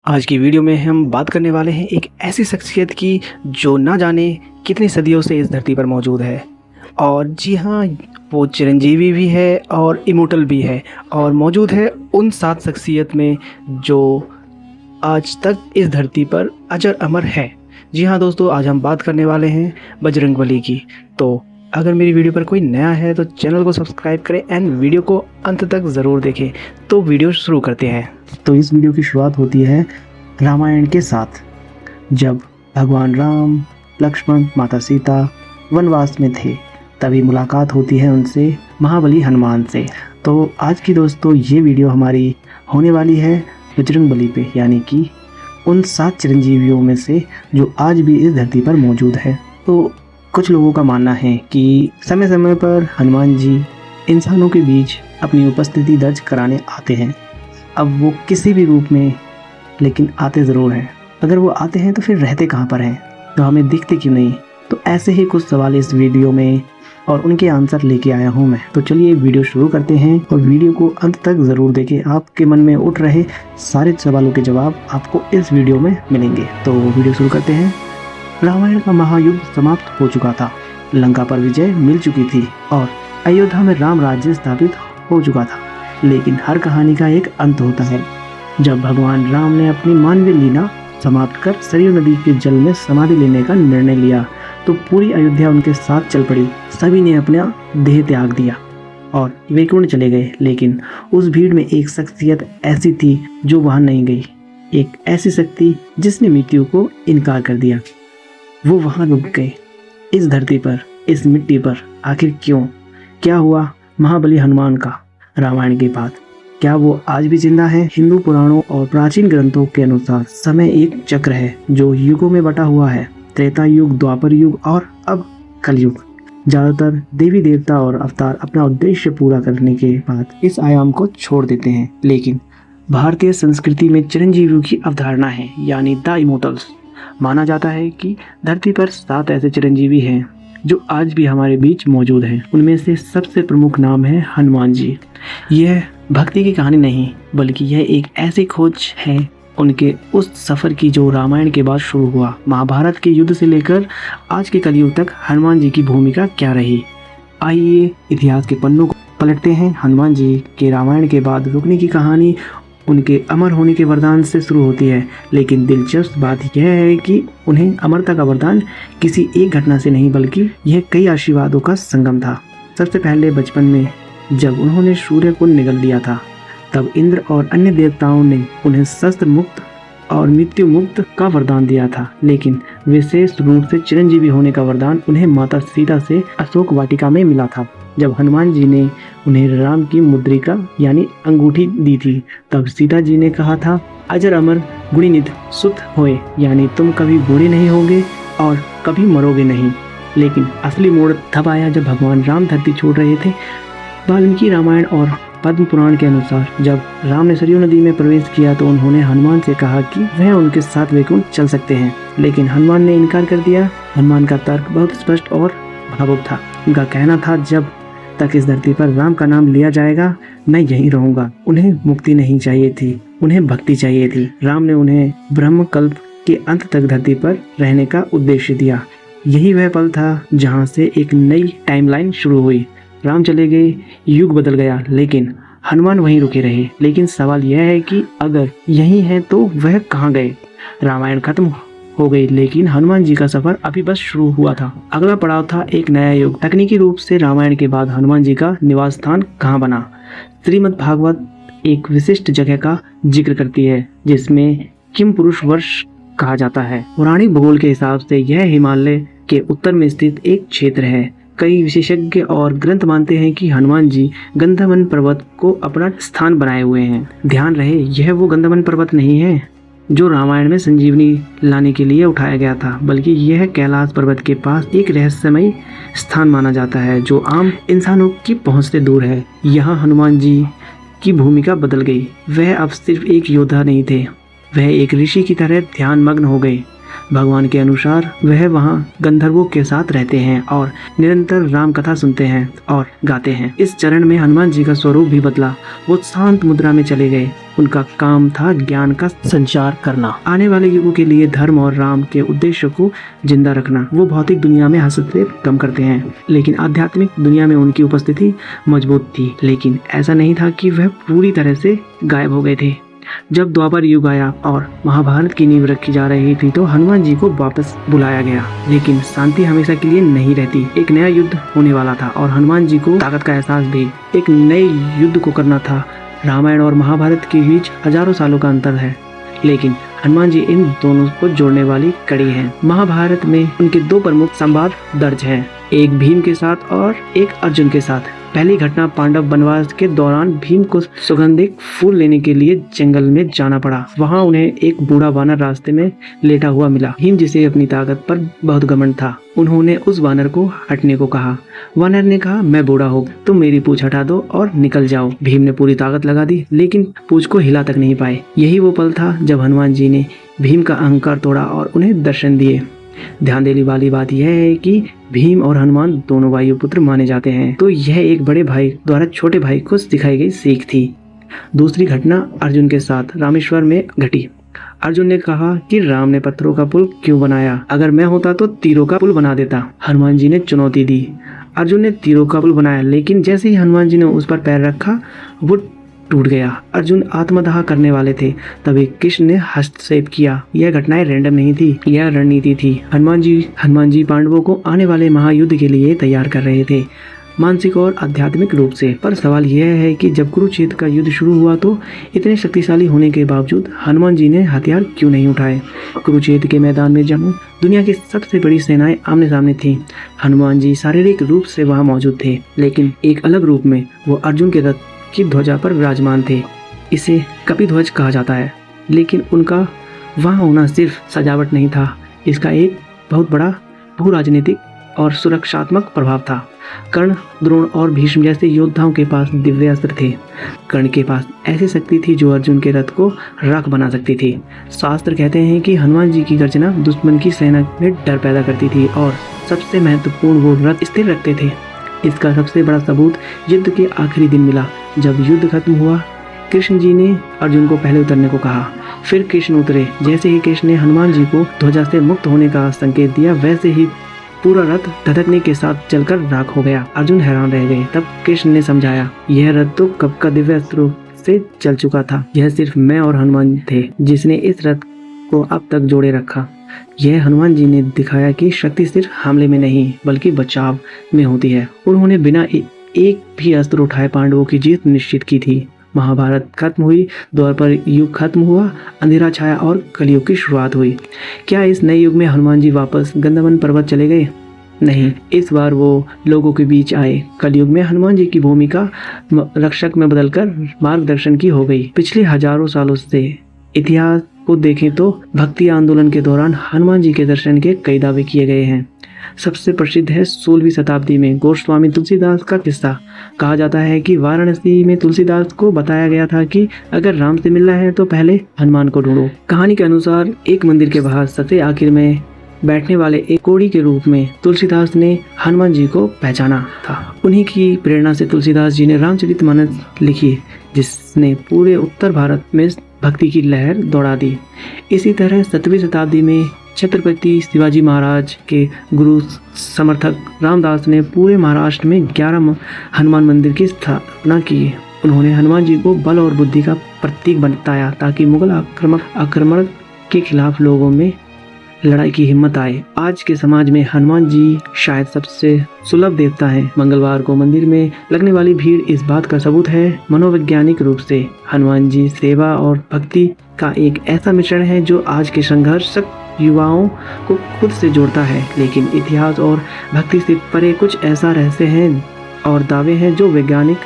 आज की वीडियो में हम बात करने वाले हैं एक ऐसी शख्सियत की जो ना जाने कितनी सदियों से इस धरती पर मौजूद है। और जी हाँ, वो चिरंजीवी भी है और इमोर्टल भी है और मौजूद है उन 7 शख्सियत में जो आज तक इस धरती पर अजर अमर है। जी हाँ दोस्तों, आज हम बात करने वाले हैं बजरंगबली की। तो अगर मेरी वीडियो पर कोई नया है तो चैनल को सब्सक्राइब करें एंड वीडियो को अंत तक ज़रूर देखें। तो वीडियो शुरू करते हैं। तो इस वीडियो की शुरुआत होती है रामायण के साथ, जब भगवान राम, लक्ष्मण, माता सीता वनवास में थे। तभी मुलाकात होती है उनसे महाबली हनुमान से। तो आज की दोस्तों ये वीडियो हमारी होने वाली है बजरंगबली पे, यानी कि उन 7 चिरंजीवियों में से जो आज भी इस धरती पर मौजूद है। तो कुछ लोगों का मानना है कि समय समय पर हनुमान जी इंसानों के बीच अपनी उपस्थिति दर्ज कराने आते हैं। अब वो किसी भी रूप में, लेकिन आते ज़रूर हैं। अगर वो आते हैं तो फिर रहते कहाँ पर हैं, तो हमें दिखते क्यों नहीं? तो ऐसे ही कुछ सवाल इस वीडियो में और उनके आंसर लेके आया हूँ मैं। तो चलिए वीडियो शुरू करते हैं और वीडियो को अंत तक ज़रूर देखें। आपके मन में उठ रहे सारे सवालों के जवाब आपको इस वीडियो में मिलेंगे। तो वीडियो शुरू करते हैं। रामायण का महायुद्ध समाप्त हो चुका था, लंका पर विजय मिल चुकी थी और अयोध्या में राम राज्य स्थापित हो चुका था। लेकिन हर कहानी का एक अंत होता है। जब भगवान राम ने अपनी मानवीय लीला समाप्त कर सरयू नदी के जल में समाधि लेने का निर्णय लिया तो पूरी अयोध्या उनके साथ चल पड़ी। सभी ने अपना देह त्याग दिया और वैकुंठ चले गए। लेकिन उस भीड़ में एक शख्सियत ऐसी थी जो वहां नहीं गई, एक ऐसी शक्ति जिसने मृत्यु को इनकार कर दिया। वो वहां रुक गए, इस धरती पर, इस मिट्टी पर। आखिर क्यों? क्या हुआ महाबली हनुमान का रामायण के बाद? क्या वो आज भी जिंदा है? हिंदू पुराणों और प्राचीन ग्रंथों के अनुसार समय एक चक्र है जो युगों में बटा हुआ है। त्रेता युग, द्वापर युग और अब कलयुग। ज्यादातर देवी देवता और अवतार अपना उद्देश्य पूरा करने के बाद इस आयाम को छोड़ देते हैं। लेकिन भारतीय संस्कृति में चिरंजीवियों की अवधारणा है, यानी द इमोर्टल्स। माना जाता है कि धरती पर 7 ऐसे चिरंजीवी हैं जो आज भी हमारे बीच मौजूद हैं। उनमें से सबसे प्रमुख नाम है हनुमान जी। यह भक्ति की कहानी नहीं, बल्कि यह एक ऐसी खोज है उनके उस सफ़र की जो रामायण के बाद शुरू हुआ। महाभारत के युद्ध से लेकर आज के कलयुग तक हनुमान जी की भूमिका क्या रही, आइए इतिहास के पन्नों को पलटते हैं। हनुमान जी के रामायण के बाद रुकने की कहानी उनके अमर होने के वरदान से शुरू होती है। लेकिन दिलचस्प बात यह है कि उन्हें अमरता का वरदान किसी एक घटना से नहीं, बल्कि यह कई आशीर्वादों का संगम था। सबसे पहले बचपन में जब उन्होंने सूर्य को निगल दिया था, तब इंद्र और अन्य देवताओं ने उन्हें शस्त्र मुक्त और मृत्यु मुक्त का वरदान दिया था। लेकिन विशेष रूप से चिरंजीवी होने का वरदान उन्हें माता सीता से अशोक वाटिका में मिला था। जब हनुमान जी ने उन्हें राम की मुद्रिका यानी अंगूठी दी थी, तब सीता जी ने कहा था, अजर अमर गुणिनिध सुत होए, यानी तुम कभी बूढ़े नहीं होंगे और कभी मरोगे नहीं। लेकिन असली मोड़ तब आया जब भगवान राम धरती छोड़ रहे थे। वाल्मीकि रामायण और पद्म पुराण के अनुसार जब राम ने सरयू नदी में प्रवेश किया तो उन्होंने हनुमान से कहा कि वह उनके साथ वैकुंठ चल सकते हैं। लेकिन हनुमान ने इनकार कर दिया। हनुमान का तर्क बहुत स्पष्ट और भावुक था। उनका कहना था, जब तक इस धरती पर राम का नाम लिया जाएगा मैं यहीं रहूंगा। उन्हें मुक्ति नहीं चाहिए थी, उन्हें भक्ति चाहिए थी। राम ने उन्हें ब्रह्म कल्प के अंत तक धरती पर रहने का उद्देश्य दिया। यही वह पल था जहाँ से एक नई टाइमलाइन शुरू हुई। राम चले गए, युग बदल गया, लेकिन हनुमान वहीं रुके रहे। लेकिन सवाल यह है कि अगर यही है तो वह कहाँ गए? रामायण खत्म हो गई, लेकिन हनुमान जी का सफर अभी बस शुरू हुआ था। अगला पड़ाव था एक नया युग। तकनीकी रूप से रामायण के बाद हनुमान जी का निवास स्थान कहाँ बना? श्रीमद् भागवत एक विशिष्ट जगह का जिक्र करती है जिसमें किम पुरुष वर्ष कहा जाता है। पौराणिक भूगोल के हिसाब से यह हिमालय के उत्तर में स्थित एक क्षेत्र है। कई विशेषज्ञ और ग्रंथ मानते हैं कि हनुमान जी गंधवन पर्वत को अपना स्थान बनाए हुए हैं। ध्यान रहे, यह वो गंधवन पर्वत नहीं है जो रामायण में संजीवनी लाने के लिए उठाया गया था, बल्कि यह कैलाश पर्वत के पास एक रहस्यमय स्थान माना जाता है जो आम इंसानों की पहुंच से दूर है। यहाँ हनुमान जी की भूमिका बदल गई। वह अब सिर्फ एक योद्धा नहीं थे, वह एक ऋषि की तरह ध्यान मग्न हो गए। भगवान के अनुसार वह वहाँ गंधर्वों के साथ रहते हैं और निरंतर राम कथा सुनते हैं और गाते हैं। इस चरण में हनुमान जी का स्वरूप भी बदला। वो शांत मुद्रा में चले गए। उनका काम था ज्ञान का संचार करना, आने वाले युगों के लिए धर्म और राम के उद्देश्य को जिंदा रखना। वो भौतिक दुनिया में हस्तक्षेप कम करते हैं, लेकिन आध्यात्मिक दुनिया में उनकी उपस्थिति मजबूत थी। लेकिन ऐसा नहीं था कि वह पूरी तरह से गायब हो गए थे। जब द्वापर युग आया और महाभारत की नींव रखी जा रही थी तो हनुमान जी को वापस बुलाया गया। लेकिन शांति हमेशा के लिए नहीं रहती। एक नया युद्ध होने वाला था और हनुमान जी को ताकत का एहसास भी। एक नए युद्ध को करना था। रामायण और महाभारत के बीच हजारों सालों का अंतर है, लेकिन हनुमान जी इन दोनों को जोड़ने वाली कड़ी हैं। महाभारत में उनके दो प्रमुख संवाद दर्ज हैं, एक भीम के साथ और एक अर्जुन के साथ। पहली घटना पांडव वनवास के दौरान भीम को सुगंधित फूल लेने के लिए जंगल में जाना पड़ा। वहां उन्हें एक बूढ़ा वानर रास्ते में लेटा हुआ मिला। भीम जिसे अपनी ताकत पर बहुत घमंड था, उन्होंने उस वानर को हटने को कहा। वानर ने कहा, मैं बूढ़ा हूँ, तुम मेरी पूंछ हटा दो और निकल जाओ। भीम ने पूरी ताकत लगा दी, लेकिन पूंछ को हिला तक नहीं पाए। यही वो पल था जब हनुमान जी ने भीम का अहंकार तोड़ा और उन्हें दर्शन दिए। ध्यान देने वाली बात यह है कि भीम और हनुमान दोनों वायुपुत्र माने जाते हैं, तो यह एक बड़े भाई द्वारा छोटे भाई को सिखाई गई सीख थी। दूसरी घटना अर्जुन के साथ रामेश्वर में घटी। अर्जुन ने कहा कि राम ने पत्थरों का पुल क्यों बनाया? अगर मैं होता तो तीरों का पुल बना देता। हनुमान जी ने चुनौती दी। अर्जुन ने तीरों का पुल बनाया, लेकिन जैसे ही हनुमान जी ने उस पर पैर रखा वो टूट गया। अर्जुन आत्मदाह करने वाले थे, तभी कृष्ण ने हस्तक्षेप किया। यह घटनाएं रैंडम नहीं थी, यह रणनीति थी। हनुमान जी पांडवों को आने वाले महायुद्ध के लिए तैयार कर रहे थे, मानसिक और आध्यात्मिक रूप से। पर सवाल यह है कि जब कुरुक्षेत्र का युद्ध शुरू हुआ तो इतने शक्तिशाली होने के बावजूद हनुमान जी ने हथियार क्यों नहीं उठाए? कुरुक्षेत्र के मैदान में जब दुनिया की सबसे बड़ी सेनाएं आमने सामने थीं, हनुमान जी शारीरिक रूप से वहां मौजूद थे, लेकिन एक अलग रूप में वो अर्जुन के रथ की ध्वजा पर विराजमान थे। इसे कपिध्वज कहा जाता है, लेकिन उनका वहां होना सिर्फ सजावट नहीं था, इसका एक बहुत बड़ा भू राजनीतिक और सुरक्षात्मक प्रभाव था। कर्ण, द्रोण और भीष्म जैसे योद्धाओं के पास दिव्य अस्त्र थे। कर्ण के पास ऐसी शक्ति थी जो अर्जुन के रथ को राख बना सकती थी। शास्त्र कहते हैं कि हनुमान जी की गर्जना दुश्मन की सेना में डर पैदा करती थी और सबसे महत्वपूर्ण वो रथ स्थिर रखते थे। इसका सबसे बड़ा सबूत युद्ध के आखिरी दिन मिला। जब युद्ध खत्म हुआ, कृष्ण जी ने अर्जुन को पहले उतरने को कहा। फिर कृष्ण उतरे। जैसे ही कृष्ण ने हनुमान जी को ध्वजा से मुक्त होने का संकेत दिया, वैसे ही पूरा रथ धधकने के साथ जलकर राख हो गया। अर्जुन हैरान रह गए। तब कृष्ण ने समझाया, यह रथ तो कब का दिव्य अस्त्रों से जल चुका था। यह सिर्फ मैं और हनुमान थे जिसने इस रथ को अब तक जोड़े रखा। यह हनुमान जी ने दिखाया कि शक्ति सिर्फ हमले में नहीं बल्कि बचाव में होती है। उन्होंने बिना एक भी अस्त्र उठाए पांडवों की जीत निश्चित की थी। महाभारत खत्म हुई, द्वापर युग खत्म हुआ, अंधेरा छाया और कलयुग की शुरुआत हुई। क्या इस नए युग में हनुमान जी वापस गंधर्व पर्वत चले गए? नहीं, इस बार वो लोगों के बीच आए। कलयुग में हनुमान जी की भूमिका रक्षक में बदलकर मार्गदर्शन की हो गई। पिछले हजारों सालों से इतिहास को देखें तो भक्ति आंदोलन के दौरान हनुमान जी के दर्शन के कई दावे किए गए हैं। सबसे प्रसिद्ध है 16वीं शताब्दी में गोस्वामी तुलसीदास का किस्सा। कहा जाता है कि वाराणसी में तुलसीदास को बताया गया था कि अगर राम से मिलना है तो पहले हनुमान को ढूंढो। कहानी के अनुसार एक मंदिर के बाहर सबसे आखिर में बैठने वाले एक कोढ़ी के रूप में तुलसीदास ने हनुमान जी को पहचाना था। उन्हीं की प्रेरणा से तुलसीदास जी ने रामचरितमानस लिखी, जिसने पूरे उत्तर भारत में भक्ति की लहर दौड़ा दी। इसी तरह 7वीं शताब्दी में छत्रपति शिवाजी महाराज के गुरु समर्थक रामदास ने पूरे महाराष्ट्र में 11 हनुमान मंदिर की स्थापना की। उन्होंने हनुमान जी को बल और बुद्धि का प्रतीक बताया ताकि मुगल आक्रमण के खिलाफ लोगों में लड़ाई की हिम्मत आए। आज के समाज में हनुमान जी शायद सबसे सुलभ देवता है। मंगलवार को मंदिर में लगने वाली भीड़ इस बात का सबूत है। मनोवैज्ञानिक रूप से हनुमान जी सेवा और भक्ति का एक ऐसा मिश्रण है जो आज के संघर्ष युवाओं को खुद से जोड़ता है। लेकिन इतिहास और भक्ति से परे कुछ ऐसा रहस्य है और दावे हैं जो वैज्ञानिक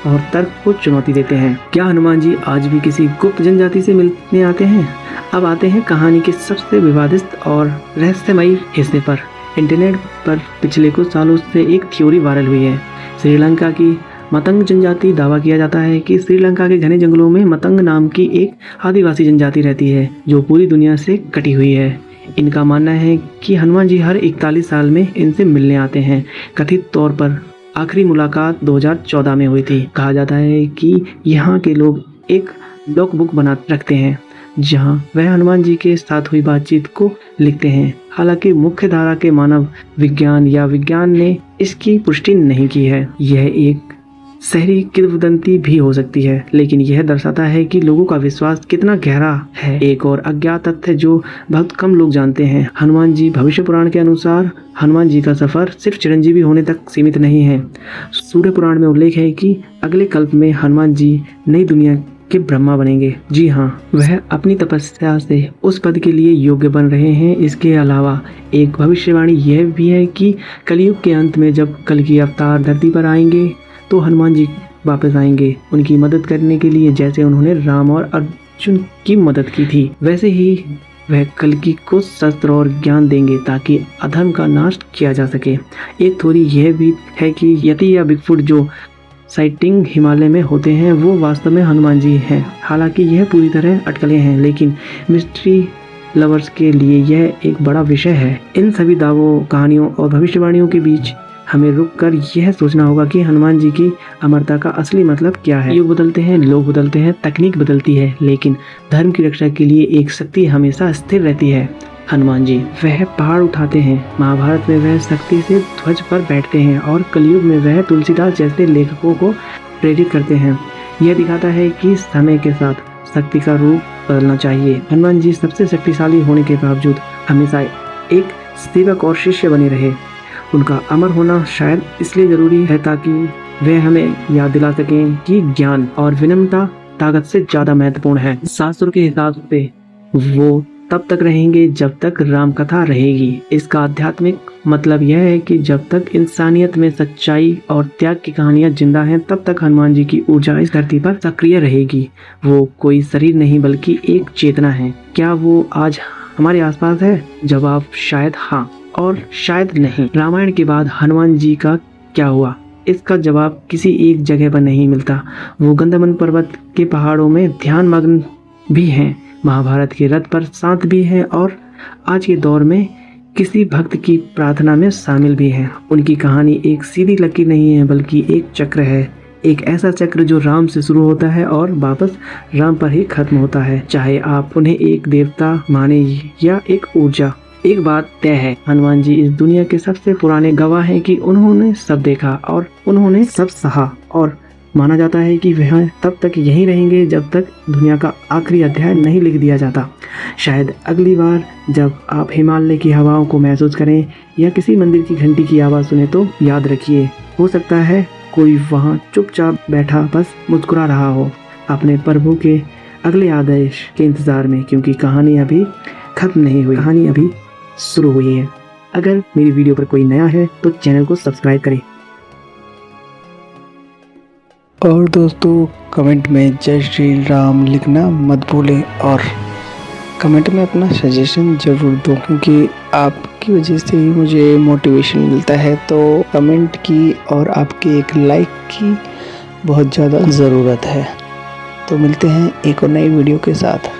और तर्क को चुनौती देते हैं। क्या हनुमान जी आज भी किसी गुप्त जनजाति से मिलने आते हैं? अब आते हैं कहानी के सबसे विवादित और रहस्यमयी हिस्से पर। इंटरनेट पर पिछले कुछ सालों से एक थ्योरी वायरल हुई है। श्रीलंका की मतंग जनजाति दावा किया जाता है कि श्रीलंका के घने जंगलों में मतंग नाम की एक आदिवासी जनजाति रहती है जो पूरी दुनिया से कटी हुई है। इनका मानना है कि हनुमान जी हर 41 साल में इनसे मिलने आते हैं। कथित तौर पर आखिरी मुलाकात 2014 में हुई थी। कहा जाता है कि यहाँ के लोग एक लॉक बुक बना रखते हैं जहाँ वह हनुमान जी के साथ हुई बातचीत को लिखते हैं। हालांकि मुख्य धारा के मानव विज्ञान या विज्ञान ने इसकी पुष्टि नहीं की है। यह एक शहरी किंवदंती भी हो सकती है, लेकिन यह दर्शाता है कि लोगों का विश्वास कितना गहरा है। एक और अज्ञात तथ्य जो बहुत कम लोग जानते हैं, हनुमान जी भविष्य पुराण के अनुसार हनुमान जी का सफर सिर्फ चिरंजीवी होने तक सीमित नहीं है। सूर्य पुराण में उल्लेख है कि अगले कल्प में हनुमान जी नई दुनिया के ब्रह्मा बनेंगे। जी हाँ, वह अपनी तपस्या से उस पद के लिए योग्य बन रहे हैं। इसके अलावा एक भविष्यवाणी यह भी है कि कलयुग के अंत में जब कल की अवतार धरती पर आएंगे तो हनुमान जी वापस आएंगे उनकी मदद करने के लिए। जैसे उन्होंने राम और अर्जुन की मदद की थी, वैसे ही वह कल्कि को शस्त्र और ज्ञान देंगे ताकि अधर्म का नाश किया जा सके। एक थ्योरी यह भी है कि यति या बिगफुट जो साइटिंग हिमालय में होते हैं वो वास्तव में हनुमान जी हैं। हालांकि यह पूरी तरह अटकलें हैं, लेकिन मिस्ट्री लवर्स के लिए यह एक बड़ा विषय है। इन सभी दावों, कहानियों और भविष्यवाणियों के बीच हमें रुककर यह सोचना होगा कि हनुमान जी की अमरता का असली मतलब क्या है। युग बदलते हैं, लोग बदलते हैं, तकनीक बदलती है, लेकिन धर्म की रक्षा के लिए एक शक्ति हमेशा स्थिर रहती है, हनुमान जी। वह पहाड़ उठाते हैं, महाभारत में वह शक्ति से ध्वज पर बैठते हैं और कलयुग में वह तुलसीदास जैसे लेखकों को प्रेरित करते हैं। यह दिखाता है कि समय के साथ शक्ति का रूप बदलना चाहिए। हनुमान जी सबसे शक्तिशाली होने के बावजूद हमेशा एक सेवक और शिष्य बने रहे। उनका अमर होना शायद इसलिए जरूरी है ताकि वे हमें याद दिला सकें कि ज्ञान और विनम्रता ताकत से ज्यादा महत्वपूर्ण है। शास्त्रों के हिसाब से वो तब तक रहेंगे जब तक राम कथा रहेगी। इसका आध्यात्मिक मतलब यह है कि जब तक इंसानियत में सच्चाई और त्याग की कहानियां जिंदा हैं, तब तक हनुमान जी की ऊर्जा इस धरती पर सक्रिय रहेगी। वो कोई शरीर नहीं बल्कि एक चेतना है। क्या वो आज हमारे आसपास है? जवाब शायद हाँ और शायद नहीं। रामायण के बाद हनुमान जी का क्या हुआ? इसका जवाब किसी एक जगह पर नहीं मिलता। वो गंधमादन पर्वत के पहाड़ों में ध्यान मग्न भी हैं, महाभारत के रथ पर शांत भी हैं और आज के दौर में किसी भक्त की प्रार्थना में शामिल भी हैं। उनकी कहानी एक सीधी लकीर नहीं है बल्कि एक चक्र है, एक ऐसा चक्र जो राम से शुरू होता है और वापस राम पर ही खत्म होता है। चाहे आप उन्हें एक देवता माने या एक ऊर्जा, एक बात तय है, हनुमान जी इस दुनिया के सबसे पुराने गवाह हैं कि उन्होंने सब देखा और उन्होंने सब सहा, और माना जाता है कि वह तब तक यहीं रहेंगे जब तक दुनिया का आखिरी अध्याय नहीं लिख दिया जाता। शायद अगली बार जब आप हिमालय की हवाओं को महसूस करें या किसी मंदिर की घंटी की आवाज़ सुने तो याद रखिए, हो सकता है कोई वहाँ चुपचाप बैठा बस मुस्कुरा रहा हो अपने प्रभु के अगले आदेश के इंतज़ार में, क्योंकि कहानी अभी खत्म नहीं हुई, कहानी अभी शुरू हुई है। अगर मेरी वीडियो पर कोई नया है तो चैनल को सब्सक्राइब करें। और दोस्तों, कमेंट में जय श्री राम लिखना मत भूलें और कमेंट में अपना सजेशन ज़रूर दो, क्योंकि आपकी वजह से ही मुझे मोटिवेशन मिलता है। तो कमेंट की और आपके एक लाइक की बहुत ज़्यादा ज़रूरत है। तो मिलते हैं एक और नई वीडियो के साथ।